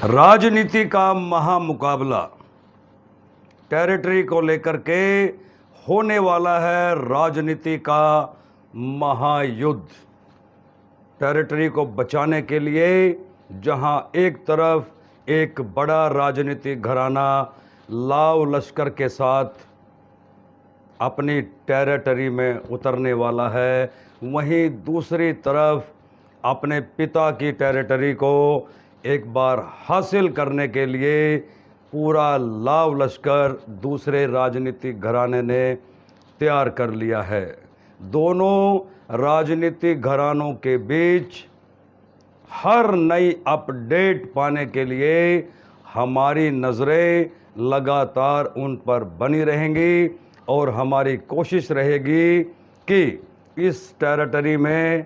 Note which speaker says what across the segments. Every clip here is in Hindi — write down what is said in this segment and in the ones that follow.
Speaker 1: राजनीति का महामुकाबला टेरिटरी को लेकर के होने वाला है। राजनीति का महायुद्ध टेरिटरी को बचाने के लिए, जहां एक तरफ एक बड़ा राजनीतिक घराना लाव लश्कर के साथ अपनी टेरिटरी में उतरने वाला है, वहीं दूसरी तरफ अपने पिता की टेरिटरी को एक बार हासिल करने के लिए पूरा लाव लश्कर दूसरे राजनीतिक घराने ने तैयार कर लिया है। दोनों राजनीतिक घरानों के बीच हर नई अपडेट पाने के लिए हमारी नज़रें लगातार उन पर बनी रहेंगी और हमारी कोशिश रहेगी कि इस टेरिटरी में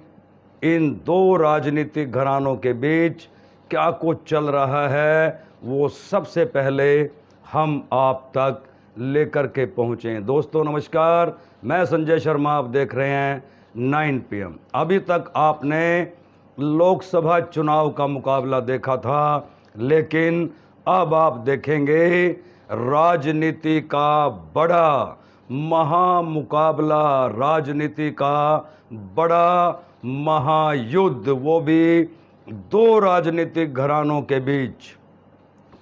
Speaker 1: इन दो राजनीतिक घरानों के बीच क्या कुछ चल रहा है वो सबसे पहले हम आप तक लेकर के पहुँचें। दोस्तों नमस्कार, मैं संजय शर्मा, आप देख रहे हैं 9 PM। अभी तक आपने लोकसभा चुनाव का मुकाबला देखा था, लेकिन अब आप देखेंगे राजनीति का बड़ा महामुकाबला, राजनीति का बड़ा महायुद्ध, वो भी दो राजनीतिक घरानों के बीच।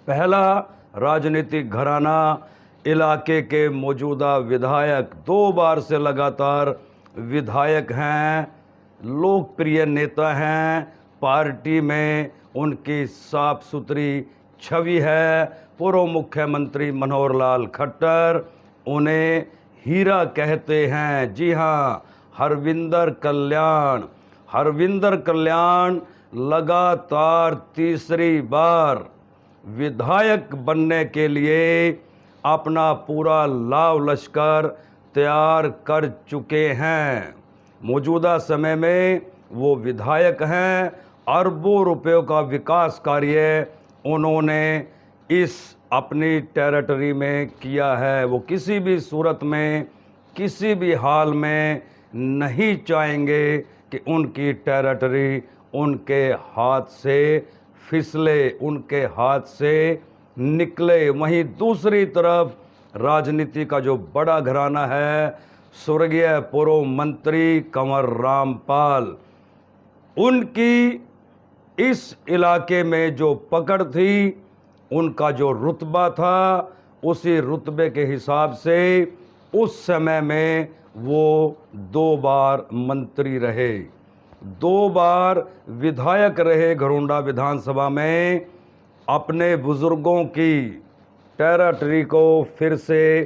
Speaker 1: पहला राजनीतिक घराना इलाके के मौजूदा विधायक, 2 बार से लगातार विधायक हैं, लोकप्रिय नेता हैं, पार्टी में उनकी साफ सुथरी छवि है। पूर्व मुख्यमंत्री मनोहर लाल खट्टर उन्हें हीरा कहते हैं। जी हाँ, हरविंदर कल्याण लगातार तीसरी बार विधायक बनने के लिए अपना पूरा लाव लश्कर तैयार कर चुके हैं। मौजूदा समय में वो विधायक हैं। अरबों रुपयों का विकास कार्य उन्होंने इस अपनी टेरिटरी में किया है। वो किसी भी सूरत में, किसी भी हाल में नहीं चाहेंगे कि उनकी टेरिटरी उनके हाथ से फिसले, उनके हाथ से निकले। वहीं दूसरी तरफ राजनीति का जो बड़ा घराना है, स्वर्गीय पूर्व मंत्री कंवर रामपाल, उनकी इस इलाके में जो पकड़ थी, उनका जो रुतबा था, उसी रुतबे के हिसाब से उस समय में वो 2 बार मंत्री रहे, 2 बार विधायक रहे घरोंडा विधानसभा में। अपने बुजुर्गों की टेरिटरी को फिर से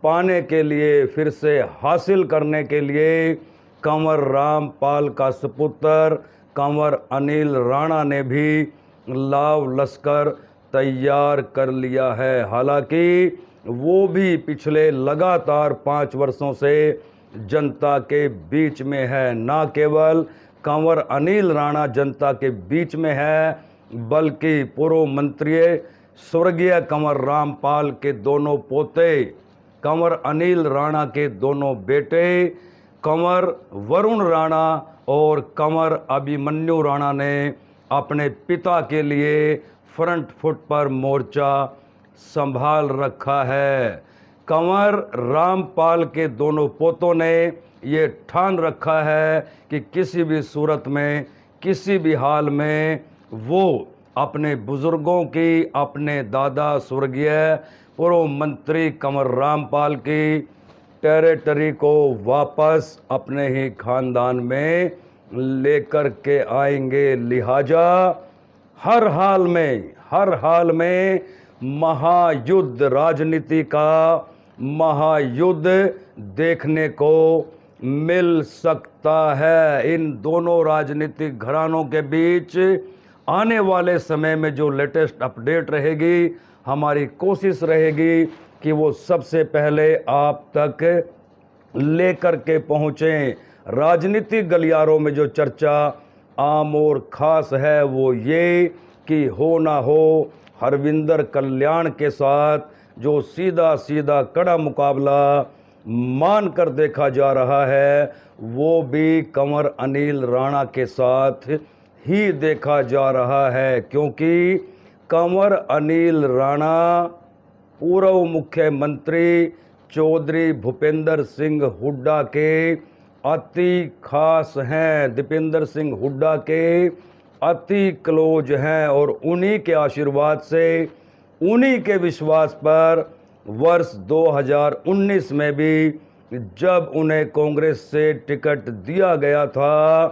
Speaker 1: पाने के लिए, फिर से हासिल करने के लिए कंवर रामपाल का सुपुत्र कंवर अनिल राणा ने भी लाव लश्कर तैयार कर लिया है। हालांकि वो भी पिछले लगातार 5 वर्षों से जनता के बीच में है। ना केवल कंवर अनिल राणा जनता के बीच में है, बल्कि पूर्व मंत्री स्वर्गीय कंवर रामपाल के दोनों पोते, कंवर अनिल राणा के दोनों बेटे कंवर वरुण राणा और कंवर अभिमन्यु राणा ने अपने पिता के लिए फ्रंट फुट पर मोर्चा संभाल रखा है। कंवर रामपाल के दोनों पोतों ने ये ठान रखा है कि किसी भी सूरत में, किसी भी हाल में वो अपने बुजुर्गों की, अपने दादा स्वर्गीय पूर्व मंत्री कंवर रामपाल की टेरिटरी को वापस अपने ही खानदान में लेकर के आएंगे। लिहाजा हर हाल में महायुद्ध, राजनीति का महायुद्ध देखने को मिल सकता है। इन दोनों राजनीतिक घरानों के बीच आने वाले समय में जो लेटेस्ट अपडेट रहेगी, हमारी कोशिश रहेगी कि वो सबसे पहले आप तक लेकर के पहुँचें। राजनीतिक गलियारों में जो चर्चा आम और ख़ास है वो ये कि हो ना हो हरविंदर कल्याण के साथ जो सीधा कड़ा मुकाबला मान कर देखा जा रहा है, वो भी कंवर अनिल राणा के साथ ही देखा जा रहा है, क्योंकि कंवर अनिल राणा, पूर्व मुख्यमंत्री चौधरी भूपेंद्र सिंह हुड्डा के अति खास हैं, दीपेंद्र सिंह हुड्डा के अति क्लोज हैं और उन्हीं के आशीर्वाद से, उन्हीं के विश्वास पर वर्ष 2019 में भी जब उन्हें कांग्रेस से टिकट दिया गया था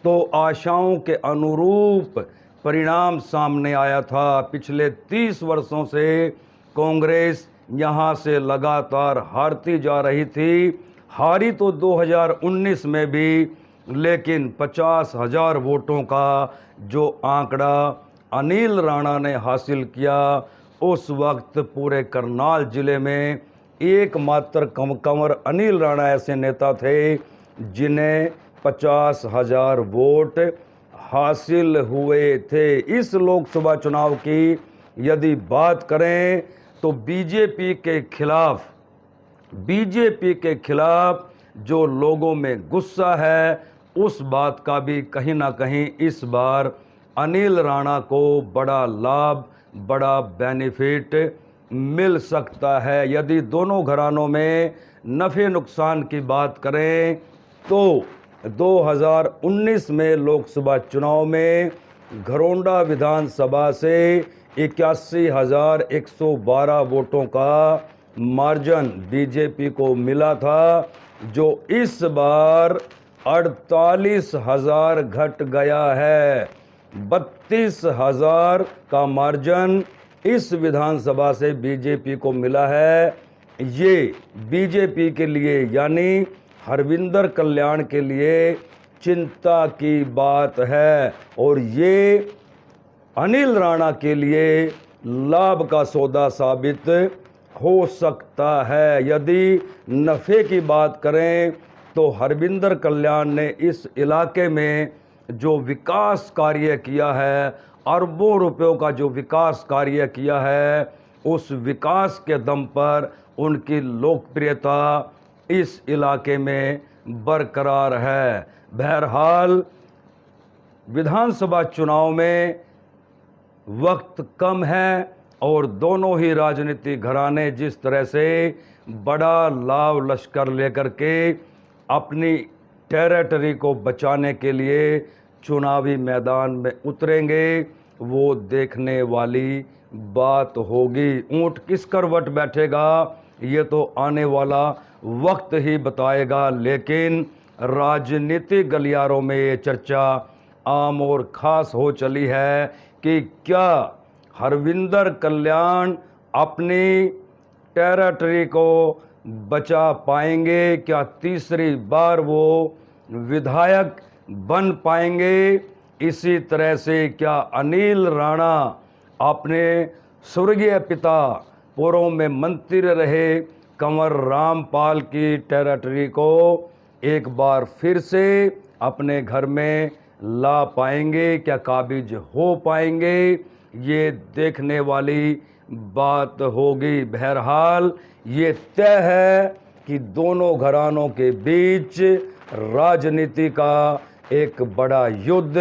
Speaker 1: तो आशाओं के अनुरूप परिणाम सामने आया था। पिछले 30 वर्षों से कांग्रेस यहाँ से लगातार हारती जा रही थी, हारी तो 2019 में भी, लेकिन 50,000 वोटों का जो आंकड़ा अनिल राणा ने हासिल किया, उस वक्त पूरे करनाल जिले में एकमात्र कंवर अनिल राणा ऐसे नेता थे जिन्हें 50,000 वोट हासिल हुए थे। इस लोकसभा चुनाव की यदि बात करें तो बीजेपी के खिलाफ जो लोगों में गुस्सा है, उस बात का भी कहीं ना कहीं इस बार अनिल राणा को बड़ा लाभ, बड़ा बेनिफिट मिल सकता है। यदि दोनों घरानों में नफ़े नुकसान की बात करें तो 2019 में लोकसभा चुनाव में घरोंडा विधानसभा से 81,112 वोटों का मार्जिन बीजेपी को मिला था, जो इस बार 48,000 घट गया है। 32,000 का मार्जिन इस विधानसभा से बीजेपी को मिला है। ये बीजेपी के लिए यानी हरविंदर कल्याण के लिए चिंता की बात है और ये अनिल राणा के लिए लाभ का सौदा साबित हो सकता है। यदि नफ़े की बात करें तो हरविंदर कल्याण ने इस इलाके में जो विकास कार्य किया है, अरबों रुपयों का जो विकास कार्य किया है, उस विकास के दम पर उनकी लोकप्रियता इस इलाके में बरकरार है। बहरहाल विधानसभा चुनाव में वक्त कम है और दोनों ही राजनीतिक घराने जिस तरह से बड़ा लाव लश्कर लेकर के अपनी टेरिटरी को बचाने के लिए चुनावी मैदान में उतरेंगे, वो देखने वाली बात होगी। ऊंट किस करवट बैठेगा ये तो आने वाला वक्त ही बताएगा, लेकिन राजनीतिक गलियारों में ये चर्चा आम और ख़ास हो चली है कि क्या हरविंदर कल्याण अपनी टेरिटरी को बचा पाएंगे, क्या तीसरी बार वो विधायक बन पाएंगे। इसी तरह से क्या अनिल राणा अपने स्वर्गीय पिता पूर्व में मंत्री रहे कंवर रामपाल की टेरिटरी को एक बार फिर से अपने घर में ला पाएंगे, क्या काबिज हो पाएंगे, ये देखने वाली बात होगी। बहरहाल ये तय है कि दोनों घरानों के बीच राजनीति का एक बड़ा युद्ध,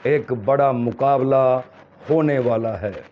Speaker 1: एक बड़ा मुकाबला होने वाला है।